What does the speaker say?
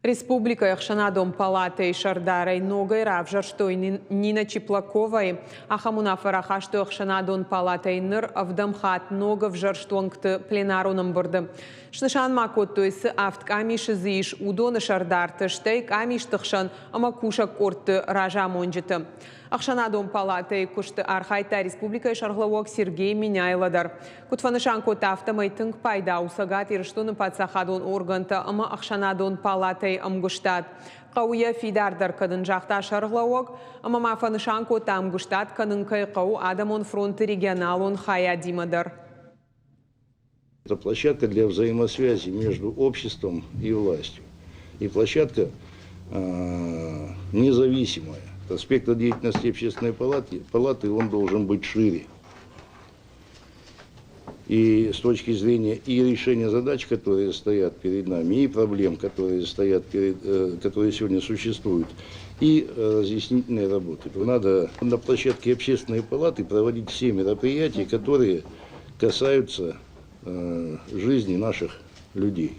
Республика Яхшанадом палаты Шардарой Ногой Равжарштой Нина Чеплаковой, Ахамуна Фарахашто Яхшанадон палаты Ныр Авдамхат Нога в Жарштуангт пленаруном борды. Шнышан макоттойс автками шизиш удона Шардарты штейк амиштахшан амакуша корты Ража Монджиты. Ахшанадом палаты кушты Архайта Республика Шарглавок Сергей Миняйладар. Кутфанышан котафта майтынг пайда усагат ирштуны пацахадон органта ама Ахшанадон палаты амгуштат. Қауя фидардар кадын жақта Шарглавок ама мафанышан кота амгуштат кадынкай қау адамон фронты регионалон хая димадар. Это площадка для взаимосвязи между обществом и властью. И площадка независимая. Спектр деятельности общественной палаты он должен быть шире. И с точки зрения и решения задач, которые стоят перед нами, и проблем, которые которые сегодня существуют, и разъяснительной работы. Надо на площадке общественной палаты проводить все мероприятия, которые касаются жизни наших людей.